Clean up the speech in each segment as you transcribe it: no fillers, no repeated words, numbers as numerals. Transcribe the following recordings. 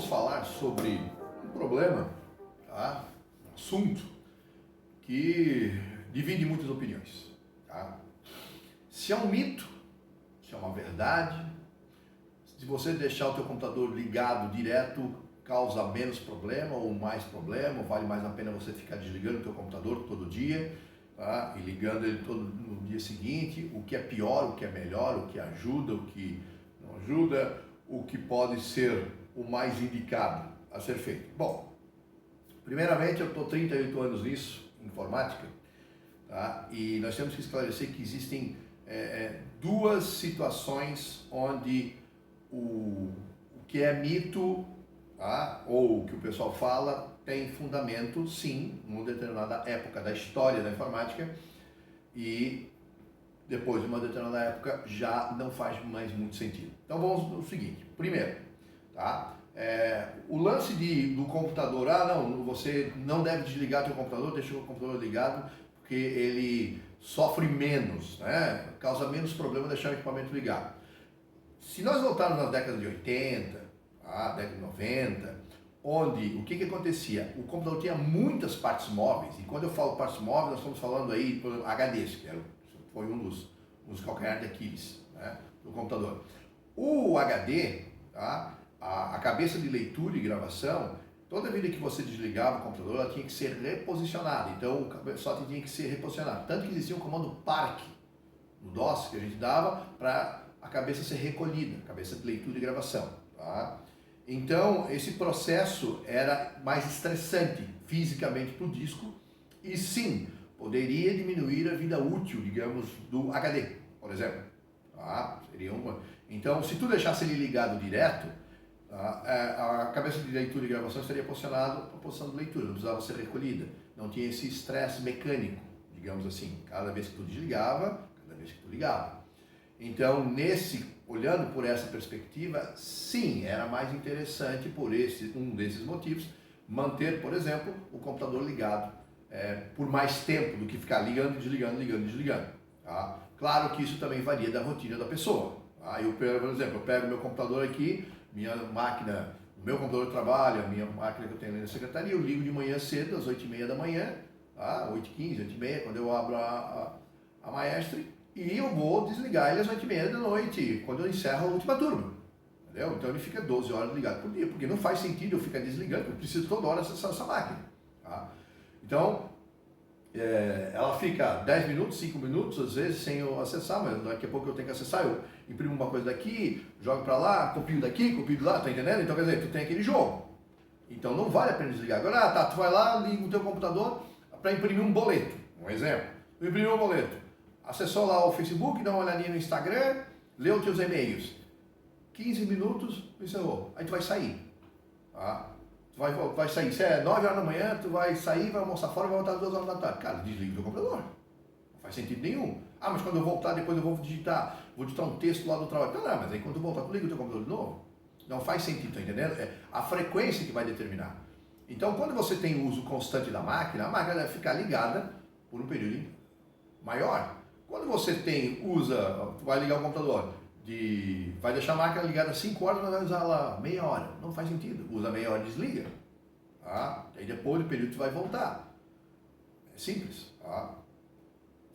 vamos falar sobre um problema, tá? Um assunto que divide muitas opiniões. Tá? Se é um mito, se é uma verdade, se você deixar o teu computador ligado direto causa menos problema ou mais problema, vale mais a pena você ficar desligando o teu computador todo dia, tá? E ligando ele todo no dia seguinte, o que é pior, o que é melhor, o que ajuda, o que não ajuda, o que pode ser o mais indicado a ser feito. Bom, primeiramente eu estou 38 anos nisso, informática, tá? E nós temos que esclarecer que existem duas situações onde o que é mito, tá? Ou o que o pessoal fala tem fundamento, sim, numa determinada época da história da informática, e depois de uma determinada época já não faz mais muito sentido. Então vamos no seguinte: primeiro, tá? O lance do computador, não, você não deve desligar seu computador, deixa o computador ligado, porque ele sofre menos, né? Causa menos problema deixar o equipamento ligado. Se nós voltarmos nas décadas de 80, tá? Década de 90, onde o que acontecia? O computador tinha muitas partes móveis, e quando eu falo partes móveis, nós estamos falando aí, por exemplo, HDs, que foi um dos calcanhares de Aquiles, né, do computador. O HD, tá? A cabeça de leitura e gravação, toda vida que você desligava o computador, ela tinha que ser reposicionada. Então o cabeçote tinha que ser reposicionado. Tanto que existia um comando PARC no DOS que a gente dava para a cabeça ser recolhida, a cabeça de leitura e gravação. Tá? Então esse processo era mais estressante fisicamente para o disco e sim, poderia diminuir a vida útil, digamos, do HD, por exemplo. Tá? Seria uma... Então, se tu deixasse ele ligado direto, a cabeça de leitura e gravação estaria posicionada para a posição de leitura, não precisava ser recolhida. Não tinha esse estresse mecânico, digamos assim, cada vez que tu desligava, cada vez que tu ligava. Então, olhando por essa perspectiva, sim, era mais interessante por um desses motivos, manter, por exemplo, o computador ligado por mais tempo do que ficar ligando, desligando. Tá? Claro que isso também varia da rotina da pessoa. Tá? Eu, por exemplo, eu pego meu computador aqui, minha máquina, o meu computador de trabalho, a minha máquina que eu tenho ali na secretaria, eu ligo de manhã cedo, às 8h30 da manhã, tá? 8h15, 8h30, quando eu abro a Maestre, e eu vou desligar ele às 8h30 da noite, quando eu encerro a última turma. Entendeu? Então ele fica 12 horas ligado por dia, porque não faz sentido eu ficar desligando, eu preciso toda hora acessar essa máquina. Tá? Então, ela fica 10 minutos, 5 minutos, às vezes, sem eu acessar, mas daqui a pouco eu tenho que acessar, eu imprimo uma coisa daqui, jogo para lá, copio daqui, copio de lá, tá entendendo? Então, quer dizer, tu tem aquele jogo. Então, não vale a pena desligar. Agora, tu vai lá, liga o teu computador para imprimir um boleto, um exemplo. Tu imprimiu um boleto, acessou lá o Facebook, dá uma olhadinha no Instagram, lê os teus e-mails. 15 minutos, encerrou. Aí tu vai sair, tá? Vai sair, se é 9 horas da manhã, tu vai sair, vai almoçar fora e vai voltar às 2 horas da tarde. Cara, desliga o teu computador. Não faz sentido nenhum. Mas quando eu voltar, depois eu vou digitar um texto lá do trabalho. Não, mas aí quando tu voltar, tu liga o teu computador de novo. Não faz sentido, tá entendendo? É a frequência que vai determinar. Então, quando você tem o uso constante da máquina, a máquina deve ficar ligada por um período maior. Quando você tu vai ligar o computador, vai deixar a máquina ligada 5 horas, mas vai usar ela meia hora. Não faz sentido. Usa meia hora e desliga. Tá? Aí depois do período tu vai voltar. É simples. Tá?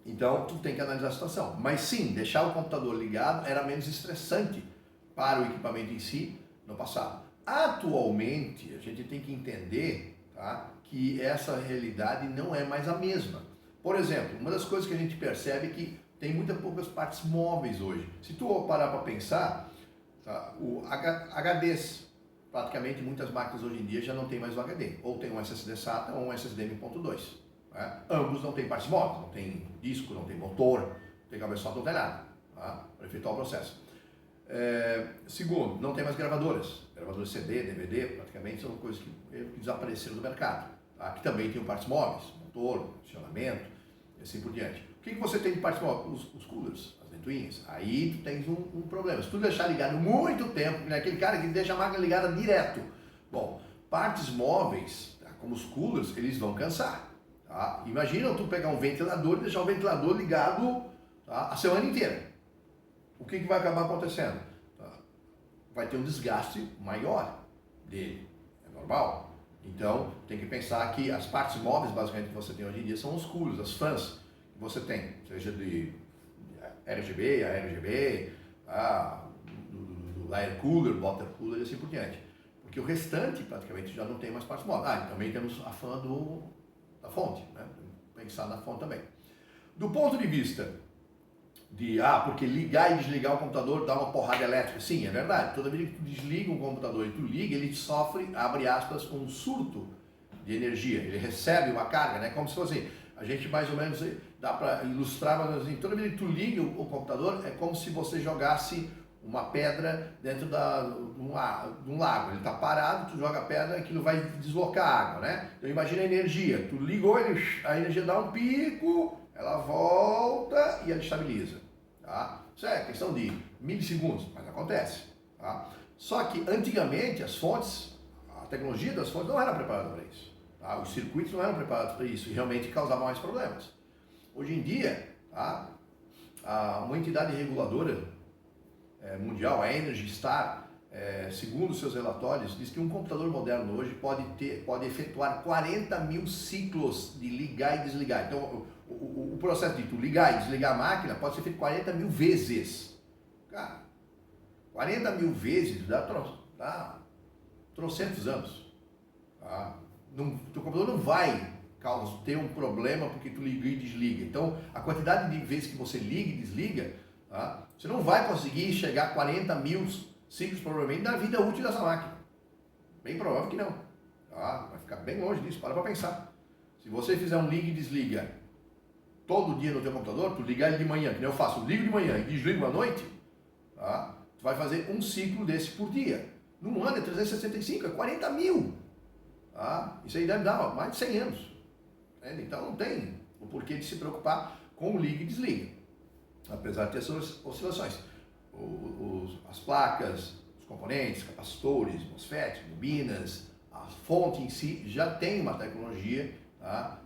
Então tu tem que analisar a situação. Mas sim, deixar o computador ligado era menos estressante para o equipamento em si no passado. Atualmente a gente tem que entender, tá, que essa realidade não é mais a mesma. Por exemplo, uma das coisas que a gente percebe é que tem muitas poucas partes móveis hoje. Se tu parar para pensar, tá, HDs, praticamente muitas máquinas hoje em dia já não tem mais o HD. Ou tem um SSD SATA ou um SSD M.2. Né? Ambos não tem partes móveis, não tem disco, não tem motor, não tem cabeçote, não tem nada, tá, para efetuar o processo. Segundo, não tem mais gravadoras. Gravadoras CD, DVD, praticamente são coisas que desapareceram do mercado. Tá? Que também tem partes móveis, motor, funcionamento e assim por diante. O que você tem de partes móveis? Os coolers, as ventoinhas. Aí tu tens um problema. Se tu deixar ligado muito tempo, aquele cara que deixa a máquina ligada direto. Bom, partes móveis, tá, como os coolers, eles vão cansar. Tá? Imagina tu pegar um ventilador e deixar o ventilador ligado, tá, a semana inteira. O que vai acabar acontecendo? Tá? Vai ter um desgaste maior. dele. É normal. Então, tem que pensar que as partes móveis, basicamente, que você tem hoje em dia são os coolers, as fãs que você tem, seja de RGB, ARGB, do air cooler, water cooler e assim por diante. Porque o restante, praticamente, já não tem mais partes móveis. E também temos a fã da fonte, né? Pensar na fonte também. Do ponto de vista de, porque ligar e desligar o computador dá uma porrada elétrica. Sim, é verdade. Toda vez que tu desliga um computador e tu liga, ele sofre, abre aspas, um surto de energia. Ele recebe uma carga, né? Como se fosse, a gente mais ou menos, dá para ilustrar, mas assim, toda vez que tu liga o computador, é como se você jogasse uma pedra dentro de um lago. Ele está parado, tu joga a pedra, aquilo vai deslocar a água, né? Então imagina a energia. Tu ligou, a energia dá um pico, ela volta e ela estabiliza. Tá? Isso é questão de milissegundos, mas acontece. Tá? Só que antigamente as fontes, a tecnologia das fontes não era preparada para isso. Tá? Os circuitos não eram preparados para isso e realmente causavam mais problemas. Hoje em dia, tá? Uma entidade reguladora mundial, a Energy Star, segundo seus relatórios, diz que um computador moderno hoje pode efetuar 40 mil ciclos de ligar e desligar. Então, o processo de tu ligar e desligar a máquina pode ser feito 40 mil vezes. Cara, 40 mil vezes dá trocentos anos. Tá? Teu computador não vai ter um problema porque tu liga e desliga. Então, a quantidade de vezes que você liga e desliga, tá? Você não vai conseguir chegar a 40 mil ciclos provavelmente na vida útil dessa máquina. Bem provável que não. Tá? Vai ficar bem longe disso, para pensar. Se você fizer um liga e desliga todo dia no teu computador, tu ligar ele de manhã, que nem eu faço, eu ligo de manhã e desligo à noite, tá? Tu vai fazer um ciclo desse por dia. Num ano é 365, é 40 mil. Tá? Isso aí deve dar mais de 100 anos. Então não tem o porquê de se preocupar com o liga e desliga. Apesar de ter essas oscilações. As placas, os componentes, capacitores, MOSFETs, bobinas, a fonte em si já tem uma tecnologia, tá?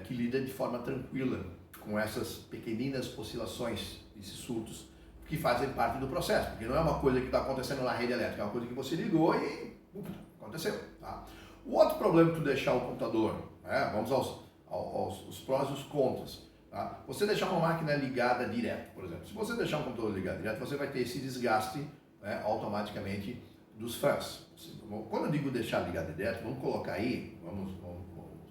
Que lida de forma tranquila com essas pequeninas oscilações, esses surtos, que fazem parte do processo, porque não é uma coisa que está acontecendo na rede elétrica, é uma coisa que você ligou e aconteceu. Tá? O outro problema de tu deixar o computador, vamos aos prós e os contras. Tá? Você deixar uma máquina ligada direto, por exemplo. Se você deixar um computador ligado direto, você vai ter esse desgaste, né, automaticamente dos fãs. Quando eu digo deixar ligado direto, vamos colocar aí, vamos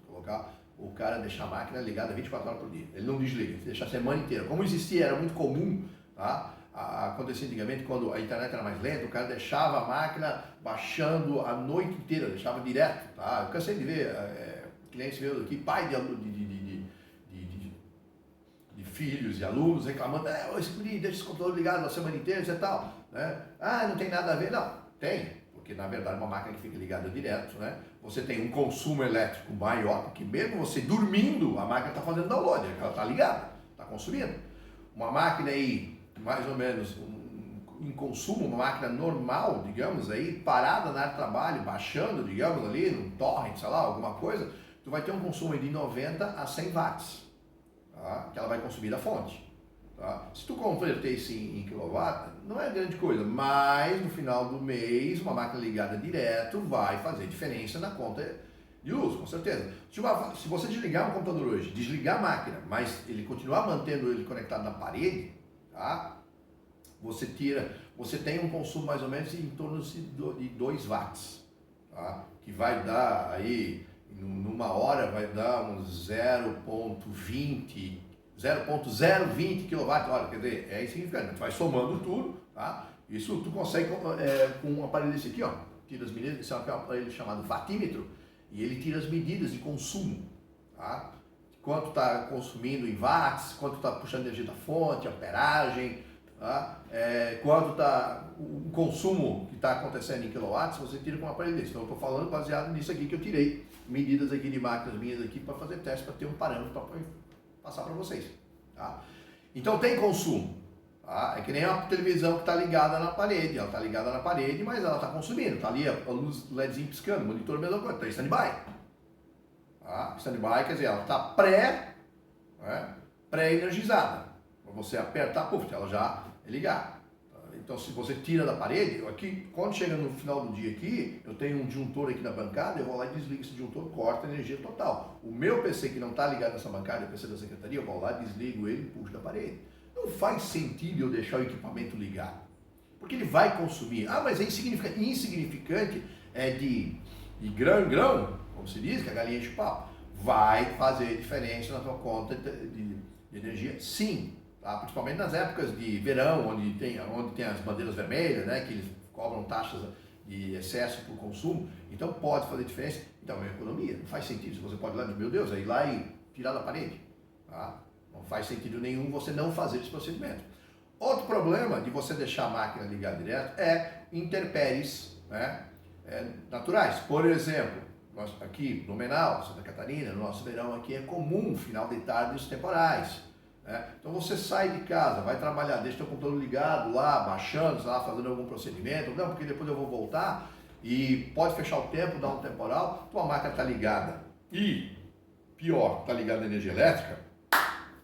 colocar o cara deixar a máquina ligada 24 horas por dia. Ele não desliga, ele deixa a semana inteira. Como existia, era muito comum, tá? Acontecia antigamente, quando a internet era mais lenta, o cara deixava a máquina baixando a noite inteira, deixava direto. Tá? Eu cansei de ver clientes meus aqui, pai de filhos e alunos reclamando, esse guri deixa esse computador ligado a semana inteira e tal. Né? Não tem nada a ver. Não, tem, porque na verdade uma máquina que fica ligada direto, né? Você tem um consumo elétrico maior, porque mesmo você dormindo, a máquina está fazendo download, ela está ligada, está consumindo. Uma máquina aí, mais ou menos, em consumo, uma máquina normal, digamos, aí, parada na área de trabalho, baixando, digamos, ali, num torrent, sei lá, alguma coisa, tu vai ter um consumo de 90 a 100 watts. Tá? Que ela vai consumir da fonte. Tá? Se tu converter isso em quilowatt, não é grande coisa, mas no final do mês, uma máquina ligada direto vai fazer diferença na conta de luz, com certeza. Se você desligar um computador hoje, desligar a máquina, mas ele continuar mantendo ele conectado na parede, tá? Você tem um consumo mais ou menos em torno de 2 watts, tá? Que vai dar aí, numa hora vai dar uns 0,20 kWh, quer dizer, é insignificante, tu vai somando tudo, tá? Isso tu consegue com um aparelho desse aqui, ó, tira as medidas, esse é um aparelho chamado watímetro, e ele tira as medidas de consumo, tá? Quanto está consumindo em watts, quanto está puxando energia da fonte, amperagem, tá? Quanto está o consumo que está acontecendo em quilowatts, você tira com um aparelho desse. Então eu estou falando baseado nisso aqui que eu tirei, medidas aqui de máquinas minhas aqui para fazer teste, para ter um parâmetro para passar para vocês. Tá? Então tem consumo. Tá? É que nem a televisão que está ligada na parede. Ela está ligada na parede, mas ela está consumindo. Está ali a luz LEDzinho piscando, o monitor mesma coisa, está em stand-by. Tá? Stand-by quer dizer, ela está pré-energizada. Para você apertar, ela já é ligada. Então, se você tira da parede, aqui, quando chega no final do dia aqui, eu tenho um disjuntor aqui na bancada, eu vou lá e desligo esse disjuntor, corta a energia total. O meu PC que não está ligado nessa bancada, o PC da secretaria, eu vou lá, desligo ele e puxo da parede. Não faz sentido eu deixar o equipamento ligado, porque ele vai consumir. Ah, mas é insignificante. Insignificante é de grão em grão, como se diz, que a galinha enche o papo. Vai fazer diferença na tua conta de energia, sim. Tá? Principalmente nas épocas de verão, onde tem as bandeiras vermelhas, né, que eles cobram taxas de excesso por consumo, então pode fazer diferença. Então é economia, não faz sentido. Você pode ir lá, meu Deus, ir lá e tirar da parede. Tá? Não faz sentido nenhum você não fazer esse procedimento. Outro problema de você deixar a máquina ligada direto é intempéries, né, naturais. Por exemplo, nós aqui no Blumenau, Santa Catarina, no nosso verão aqui é comum final de tarde os temporais. Então você sai de casa, vai trabalhar, deixa o computador ligado lá, baixando, sei lá, fazendo algum procedimento, não, porque depois eu vou voltar e pode fechar o tempo, dar um temporal, tua máquina está ligada e, pior, está ligada na energia elétrica,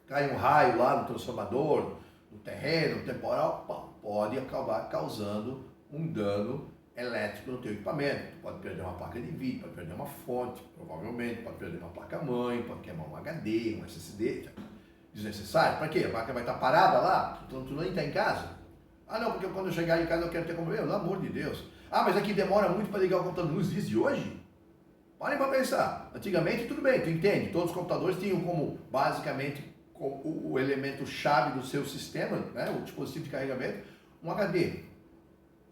cai um raio lá no transformador, no terreno, no temporal, pode acabar causando um dano elétrico no teu equipamento. Pode perder uma placa de vídeo, pode perder uma fonte, provavelmente, pode perder uma placa-mãe, pode queimar um HD, um SSD, desnecessário. Para quê? A máquina vai estar parada lá, tu nem está em casa. Ah não, porque quando eu chegar em casa eu quero ter como ver, pelo amor de Deus. Ah, mas aqui demora muito para ligar o computador nos dias de hoje? Parem para pensar. Antigamente tudo bem, tu entende, todos os computadores tinham como, basicamente, o elemento chave do seu sistema, né, o dispositivo de carregamento, um HD.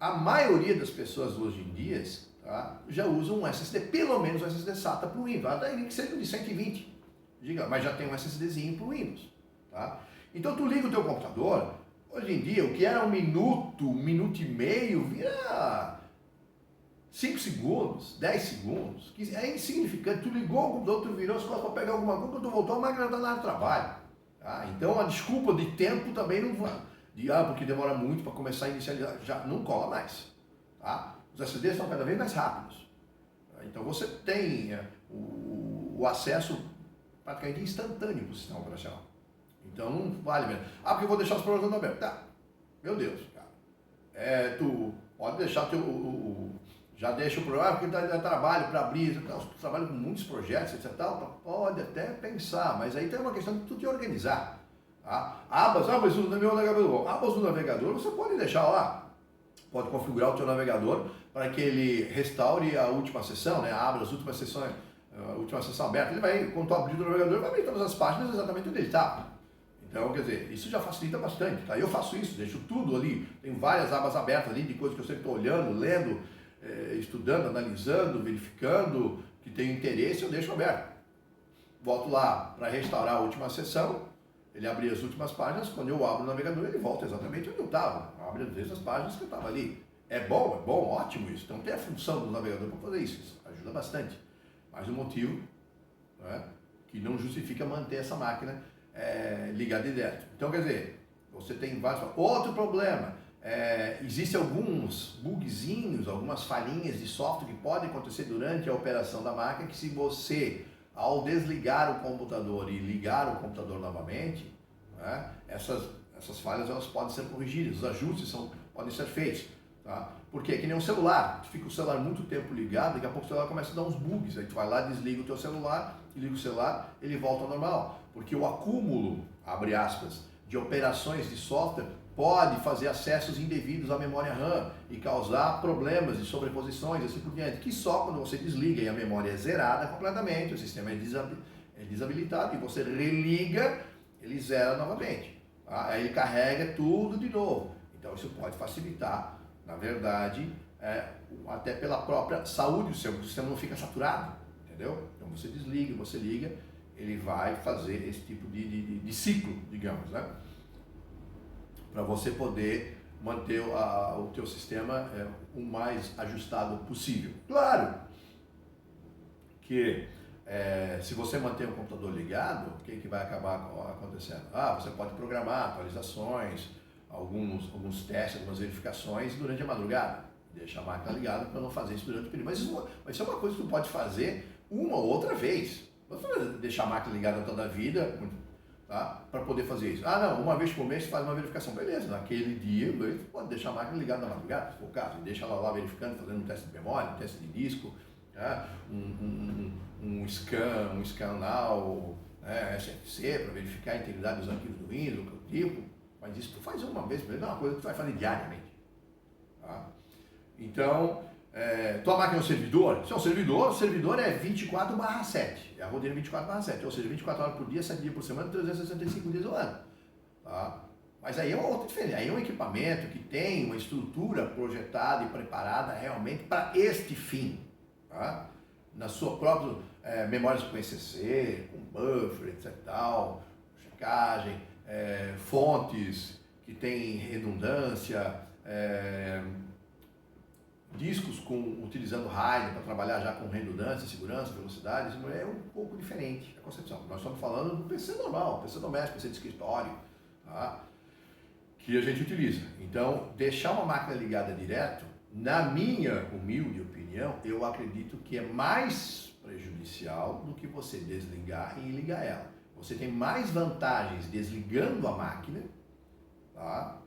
A maioria das pessoas hoje em dia, tá, já usam um SSD, pelo menos um SSD SATA para o Windows, daí que seja de 120 GB, mas já tem um SSDzinho para o Windows. Tá? Então tu liga o teu computador, hoje em dia o que era um minuto e meio, vira 5 segundos, 10 segundos, que é insignificante. Tu ligou o computador, tu virou as costas para pegar alguma coisa, quando tu voltou a máquina está lá no trabalho. Tá? Então a desculpa de tempo também não vai. Porque demora muito para começar a inicializar, já não cola mais. Tá? Os SSDs estão cada vez mais rápidos. Tá? Então você tem o acesso praticamente instantâneo para o sistema operacional. Então não vale mesmo. Porque eu vou deixar os programas abertos. Tá, meu Deus, cara. Tu pode deixar já deixa o programa, porque dá trabalho para abrir, tu trabalha com muitos projetos, etc. Pode até pensar, mas aí tem uma questão de tu te organizar. Tá? Mas no meu navegador. Abas do navegador você pode deixar lá. Pode configurar o teu navegador para que ele restaure a última sessão, né? Abra as últimas sessões, a última sessão aberta. Ele vai, quando tu abrir o navegador, vai abrir todas as páginas exatamente onde ele está. Então, quer dizer, isso já facilita bastante. Tá? Eu faço isso, deixo tudo ali. Tem várias abas abertas ali de coisas que eu sempre estou olhando, lendo, estudando, analisando, verificando, que tem interesse, eu deixo aberto. Volto lá para restaurar a última sessão. Ele abre as últimas páginas, quando eu abro o navegador, ele volta exatamente onde eu estava. Abre às vezes as páginas que eu estava ali. É bom, ótimo isso. Então tem a função do navegador para fazer isso ajuda bastante. Mas o motivo, né, que não justifica manter essa máquina ligada direto. Então quer dizer, você tem vários... Outro problema, existem alguns bugzinhos, algumas falhinhas de software que podem acontecer durante a operação da máquina, que se você... Ao desligar o computador e ligar o computador novamente, né, essas falhas elas podem ser corrigidas, os ajustes podem ser feitos. Tá? Porque é que nem um celular, tu fica o celular muito tempo ligado, daqui a pouco o celular começa a dar uns bugs, aí tu vai lá, desliga o teu celular, liga o celular, ele volta ao normal. Porque o acúmulo, abre aspas, de operações de software pode fazer acessos indevidos à memória RAM e causar problemas de sobreposições e assim por diante, que só quando você desliga e a memória é zerada completamente, o sistema é desabilitado e você religa, ele zera novamente. Tá? Aí ele carrega tudo de novo. Então isso pode facilitar, na verdade, até pela própria saúde do sistema, o sistema não fica saturado, entendeu? Então você desliga, você liga, ele vai fazer esse tipo de ciclo, digamos, né? Para você poder manter o teu sistema o mais ajustado possível. Claro que se você manter o computador ligado, o que vai acabar acontecendo? Você pode programar atualizações, alguns testes, algumas verificações durante a madrugada. Deixa a máquina ligada para não fazer isso durante o período. Mas isso é uma coisa que tu pode fazer uma ou outra vez. Não vai deixar a máquina ligada toda a vida. tá? Para poder fazer isso. Ah, não, uma vez por mês você faz uma verificação. Beleza, naquele dia você pode deixar a máquina ligada na madrugada, se for o caso. Deixa ela lá verificando, fazendo um teste de memória, um teste de disco, tá? um scan now, né? SFC, para verificar a integridade dos arquivos do Windows, o tipo. Mas isso tu faz uma vez por mês, não é uma coisa que tu vai fazer diariamente. Tá? Então, tua máquina é um servidor? Se é um servidor, o servidor é 24/7. É a rotina 24/7, ou seja, 24 horas por dia, 7 dias por semana, 365 dias ao ano. Tá? Mas aí é uma outra diferença. Aí é um equipamento que tem uma estrutura projetada e preparada realmente para este fim. Tá? Na sua própria memórias com ECC, com buffer, etc. Tal, checagem, fontes que tem redundância, discos utilizando RAID para trabalhar já com redundância, segurança, velocidade. Isso é um pouco diferente a concepção. Nós estamos falando do PC normal, PC doméstico, PC de escritório, tá? Que a gente utiliza. Então, deixar uma máquina ligada direto, na minha humilde opinião, eu acredito que é mais prejudicial do que você desligar e ligar ela. Você tem mais vantagens desligando a máquina, tá?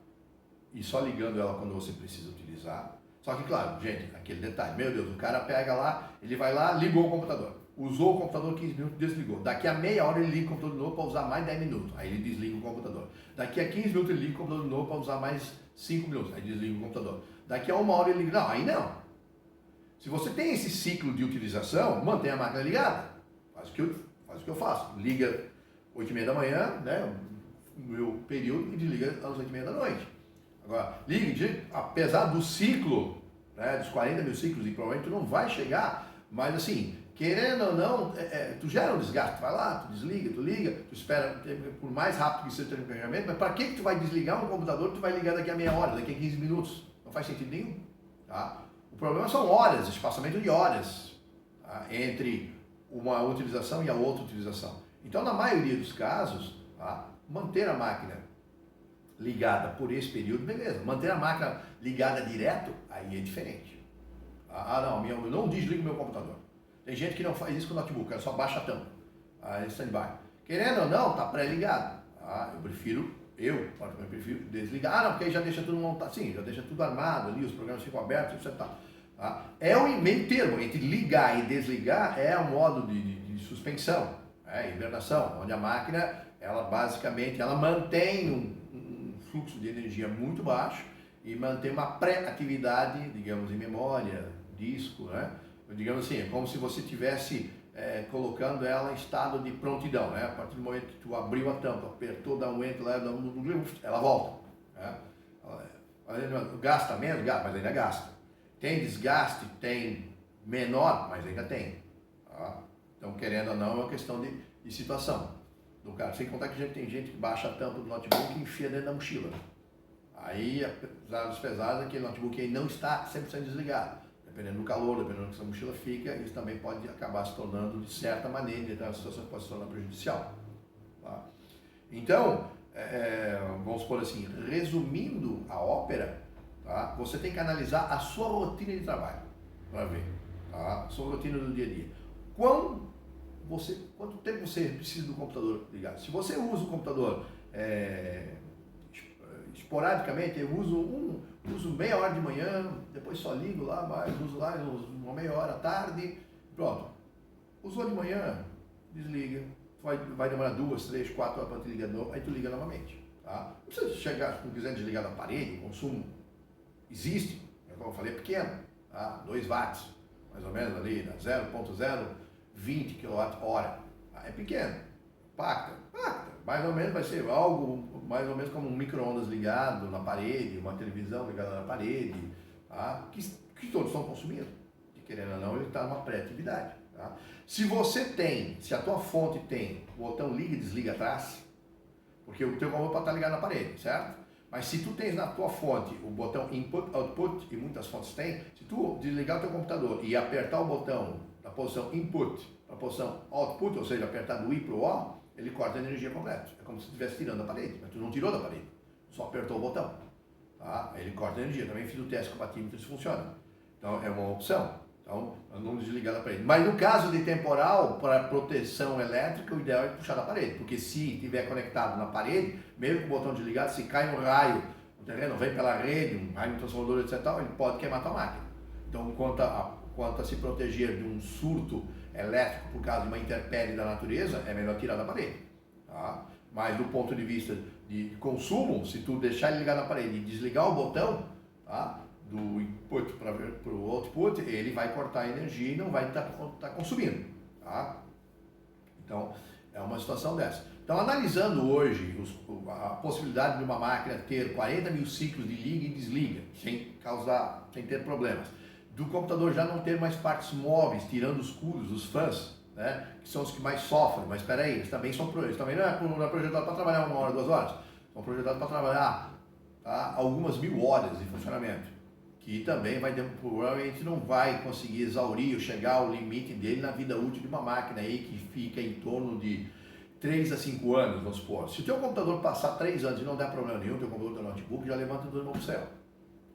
E só ligando ela quando você precisa utilizar. Só que, claro, gente, aquele detalhe, meu Deus, o cara pega lá, ele vai lá, ligou o computador. Usou o computador 15 minutos, desligou. Daqui a meia hora ele liga o computador de novo para usar mais 10 minutos. Aí ele desliga o computador. Daqui a 15 minutos ele liga o computador de novo para usar mais 5 minutos. Aí desliga o computador. Daqui a uma hora ele liga. Não, aí não. Se você tem esse ciclo de utilização, mantenha a máquina ligada. Faz o que eu faço. Liga 8h30 da manhã, né, no meu período, e desliga às 8h30 da noite. Agora, ligue, apesar do ciclo, né, dos 40 mil ciclos, e provavelmente tu não vai chegar, mas assim, querendo ou não, tu gera um desgaste, tu vai lá, tu desliga, tu liga, tu espera, por mais rápido que seja o carregamento, mas para que tu vai desligar um computador que tu vai ligar daqui a meia hora, daqui a 15 minutos? Não faz sentido nenhum. Tá? O problema são horas, espaçamento de horas, tá, entre uma utilização e a outra utilização. Então, na maioria dos casos, tá, manter a máquina ligada por esse período, beleza. Manter a máquina ligada direto, aí é diferente. Não, eu não desligo meu computador. Tem gente que não faz isso com o notebook, ela só baixa a tampa, em stand-by. Querendo ou não, tá pré-ligado. Eu prefiro desligar. Não, porque aí já deixa tudo montado, assim, já deixa tudo armado ali, os programas ficam abertos, etc. Tá? É o meio termo entre ligar e desligar, é um modo de suspensão, hibernação, onde a máquina, ela basicamente, ela mantém um fluxo de energia muito baixo e mantém uma pré-atividade, digamos, em memória, disco, né? Digamos assim, é como se você estivesse colocando ela em estado de prontidão, né? A partir do momento que tu abriu a tampa, apertou, dá um enter, ela volta, né? Ela gasta menos, mas ainda gasta. Tem desgaste, tem menor, mas ainda tem. Tá? Então, querendo ou não, é uma questão de situação do cara. Sem contar que tem gente que baixa a tampa do notebook e enfia dentro da mochila. Aí, apesar dos pesares, aquele notebook aí não está 100% desligado. Dependendo do calor, dependendo do que essa mochila fica, isso também pode acabar se tornando, de certa maneira, em determinadas situações, pode se tornar prejudicial. Tá? Então, vamos supor assim, resumindo a ópera, tá? Você tem que analisar a sua rotina de trabalho para ver, tá? A sua rotina do dia a dia. Quanto tempo você precisa do computador ligado? Se você usa o computador esporadicamente, eu uso meia hora de manhã, depois só ligo lá, uso uma meia hora à tarde, pronto. Usou de manhã, desliga, vai demorar 2, 3, 4 horas para te ligar de novo, aí tu liga novamente. Tá? Não precisa chegar, se não quiser desligar da parede, o consumo existe, como eu falei, é pequeno, tá? 2 watts, mais ou menos ali, 0,020 kWh, é pequeno, impacta, mais ou menos vai ser algo mais ou menos como um micro-ondas ligado na parede, uma televisão ligada na parede, tá? que todos estão consumindo, e querendo ou não, ele está numa pré-atividade. Tá? Se a tua fonte tem o botão liga e desliga atrás, porque o teu computador pode estar ligado na parede, certo? Mas se tu tens na tua fonte o botão input, output, e muitas fontes têm, se tu desligar o teu computador e apertar o botão da posição input para a posição output, ou seja, apertar do I para o O, ele corta a energia completa. É como se estivesse tirando da parede, mas tu não tirou da parede, só apertou o botão. Tá? Ele corta a energia. Também fiz o teste compatível, isso funciona. Então é uma opção. Então, não desligar da parede. Mas no caso de temporal, para proteção elétrica, o ideal é puxar da parede. Porque se estiver conectado na parede, mesmo com o botão desligado, se cai um raio no terreno, vem pela rede, um raio no transformador, etc., ele pode queimar a tua máquina. Então, quanto a se proteger de um surto elétrico por causa de uma intempérie da natureza, é melhor tirar da parede. Tá? Mas do ponto de vista de consumo, se tu deixar ele ligar na parede e desligar o botão, tá? Do input para o output, ele vai cortar a energia e não vai estar consumindo. Tá? Então, é uma situação dessa. Então, analisando hoje a possibilidade de uma máquina ter 40 mil ciclos de liga e desliga, sem ter problemas, do computador já não ter mais partes móveis, tirando os cools, os fãs, né, que são os que mais sofrem, mas espera aí, eles também não é projetado para trabalhar 1 hora, 2 horas, são projetados para trabalhar, tá, algumas 1000 horas de funcionamento, que também provavelmente não vai conseguir exaurir ou chegar ao limite dele na vida útil de uma máquina aí que fica em torno de 3 a 5 anos, vamos supor. Se o teu computador passar 3 anos e não der problema nenhum, o teu computador, teu notebook, já levanta tudo no céu.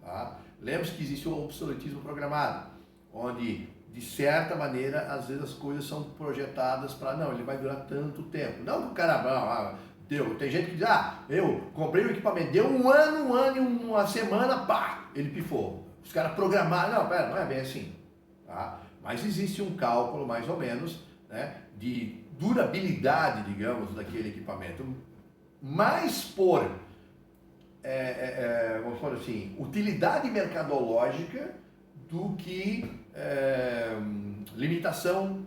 Tá? Lembre-se que existe o obsoletismo programado, onde, de certa maneira, às vezes as coisas são projetadas para, não, ele vai durar tanto tempo. Não que o cara, tem gente que diz, eu comprei o equipamento, deu um ano e uma semana, pá, ele pifou. Os caras programaram, não é bem assim. Tá? Mas existe um cálculo, mais ou menos, né, de durabilidade, digamos, daquele equipamento, mais por vamos falar assim, utilidade mercadológica do que limitação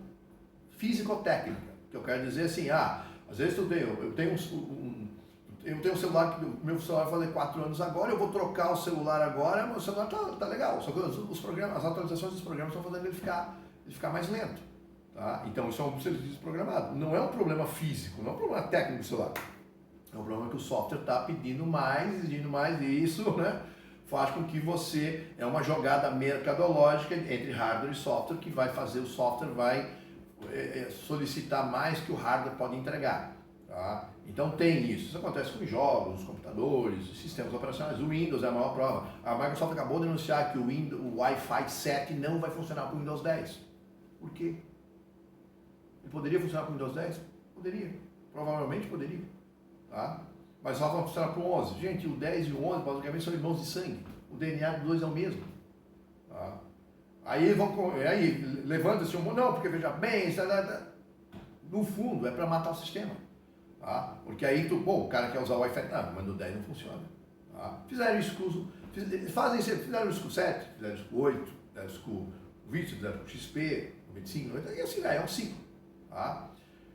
físico-técnica. Que eu quero dizer assim, às vezes eu tenho um celular que o meu celular vai fazer 4 anos agora, eu vou trocar o celular agora, mas o celular tá legal, só que as atualizações dos programas estão fazendo ele ficar mais lento. Tá? Então isso é um serviço programado. Não é um problema físico, não é um problema técnico do celular. É um problema que o software está pedindo mais, exigindo mais, e isso, né, faz com que você, é uma jogada mercadológica entre hardware e software, que vai fazer o software solicitar mais que o hardware pode entregar. Tá? Então tem isso. Isso acontece com jogos, computadores, sistemas operacionais. O Windows é a maior prova. A Microsoft acabou de anunciar que o Wi-Fi 7 não vai funcionar com o Windows 10. Por quê? Ele poderia funcionar com o Windows 10? Poderia. Provavelmente poderia. Tá? Mas só vai funcionar com o 11. Gente, o 10 e o 11 basicamente são irmãos de sangue. O DNA dos dois é o mesmo. Tá? Aí levanta-se um mundo, não, porque veja bem, no fundo é para matar o sistema. Tá? Porque aí o cara quer usar o Wi-Fi, mas no 10 não funciona. Tá? Fizeram isso com fizeram isso com o 7, fizeram isso com o 8, fizeram isso com o 20, fizeram com o XP, o 25, 90, e assim é um ciclo. Tá?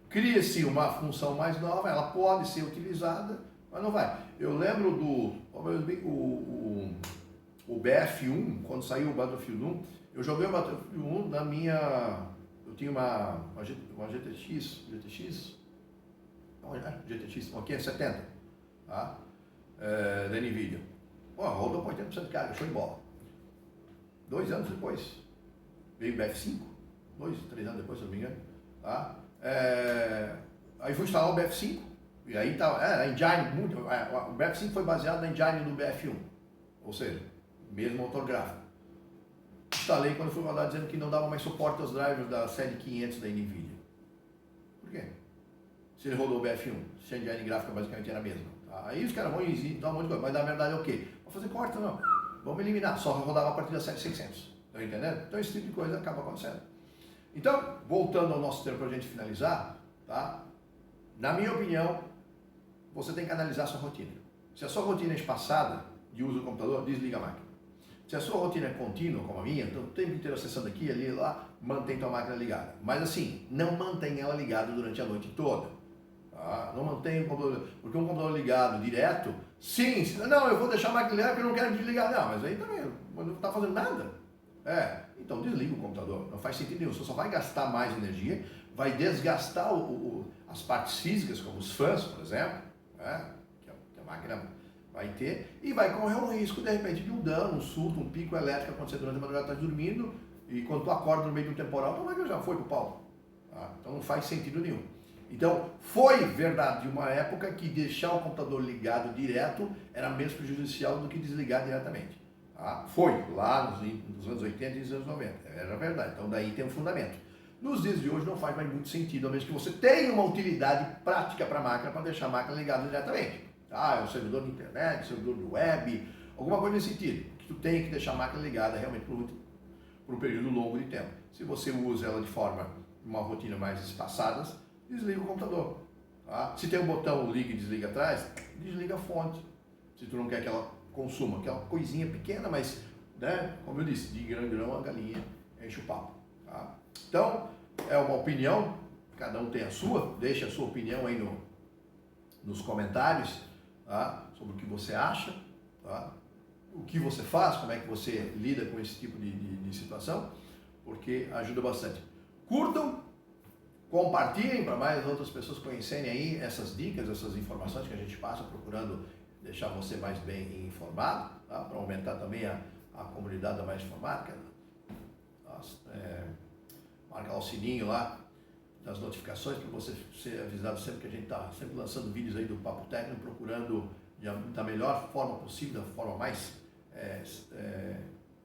Cria-se uma função mais nova, ela pode ser utilizada, mas não vai. Eu lembro o BF1, quando saiu o Battlefield 1, eu joguei o Battlefield 1 na minha... Eu tinha uma GTX, uma 570, tá? Da NVIDIA. Rodou com 80% de carga, show de bola. 2 anos depois, veio o BF5, 2, 3 anos depois, se não me engano, tá? Aí fui instalar o BF5, e aí a engine, o BF5 foi baseado na engine do BF1, ou seja, mesmo motor gráfico. Instalei quando fui rodar dizendo que não dava mais suporte aos drivers da série 500 da NVIDIA. Por quê? Se ele rodou o BF1, se a engine gráfica basicamente era a mesma. Aí os caras vão dar um monte de coisa, mas na verdade é o quê? Vou fazer corte, não. Vamos eliminar, só rodava a partir da série 600. Estão entendendo? Então esse tipo de coisa acaba acontecendo. Então, voltando ao nosso tempo para a gente finalizar, tá? Na minha opinião, você tem que analisar a sua rotina. Se a sua rotina é espaçada de uso do computador, desliga a máquina. Se a sua rotina é contínua, como a minha, então o tempo inteiro acessando aqui, ali, lá, mantém tua máquina ligada. Mas assim, não mantém ela ligada durante a noite toda. Tá? Não mantém o computador, porque um computador ligado direto, sim, não, eu vou deixar a máquina ligada porque eu não quero desligar. Não, mas aí também não está fazendo nada. Então desliga o computador, não faz sentido nenhum, você só vai gastar mais energia, vai desgastar as partes físicas, como os fãs, por exemplo, né, que a máquina vai ter, e vai correr um risco, de repente, de um dano, um surto, um pico elétrico acontecer durante a madrugada, está dormindo, e quando tu acorda no meio de um temporal, tua máquina já foi pro pau. Tá? Então não faz sentido nenhum. Então, foi verdade uma época que deixar o computador ligado direto era menos prejudicial do que desligar diretamente. Tá? Foi lá nos anos 80 e nos anos 90, era verdade, então daí tem um fundamento. Nos dias de hoje não faz mais muito sentido, a menos que você tenha uma utilidade prática para a máquina, para deixar a máquina ligada diretamente. É um servidor de internet, servidor de web, alguma coisa nesse sentido, que tu tem que deixar a máquina ligada realmente por um período longo de tempo. Se você usa ela de forma, uma rotina mais espaçada, desliga o computador. Tá? Se tem um botão liga e desliga atrás, desliga a fonte. Se tu não quer que ela consuma, que é uma coisinha pequena, mas, né, como eu disse, de grão em grão a galinha enche o papo. Tá? Então, é uma opinião, cada um tem a sua, deixa a sua opinião aí nos comentários, tá? Sobre o que você acha, tá? O que você faz, como é que você lida com esse tipo de situação, porque ajuda bastante. Curtam, compartilhem para mais outras pessoas conhecerem aí essas dicas, essas informações que a gente passa procurando deixar você mais bem informado, tá? Para aumentar também a comunidade da Mais Informática. Marcar o sininho lá das notificações para você ser avisado sempre que a gente está sempre lançando vídeos aí do Papo Técnico, procurando da melhor forma possível, da forma mais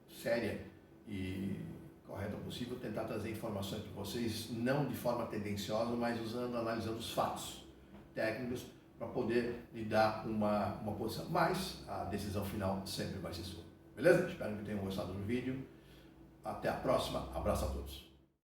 séria e correta possível, tentar trazer informações para vocês, não de forma tendenciosa, mas analisando os fatos técnicos para poder lhe dar uma posição. Mas a decisão final sempre vai ser sua. Beleza? Espero que tenham gostado do vídeo. Até a próxima. Abraço a todos.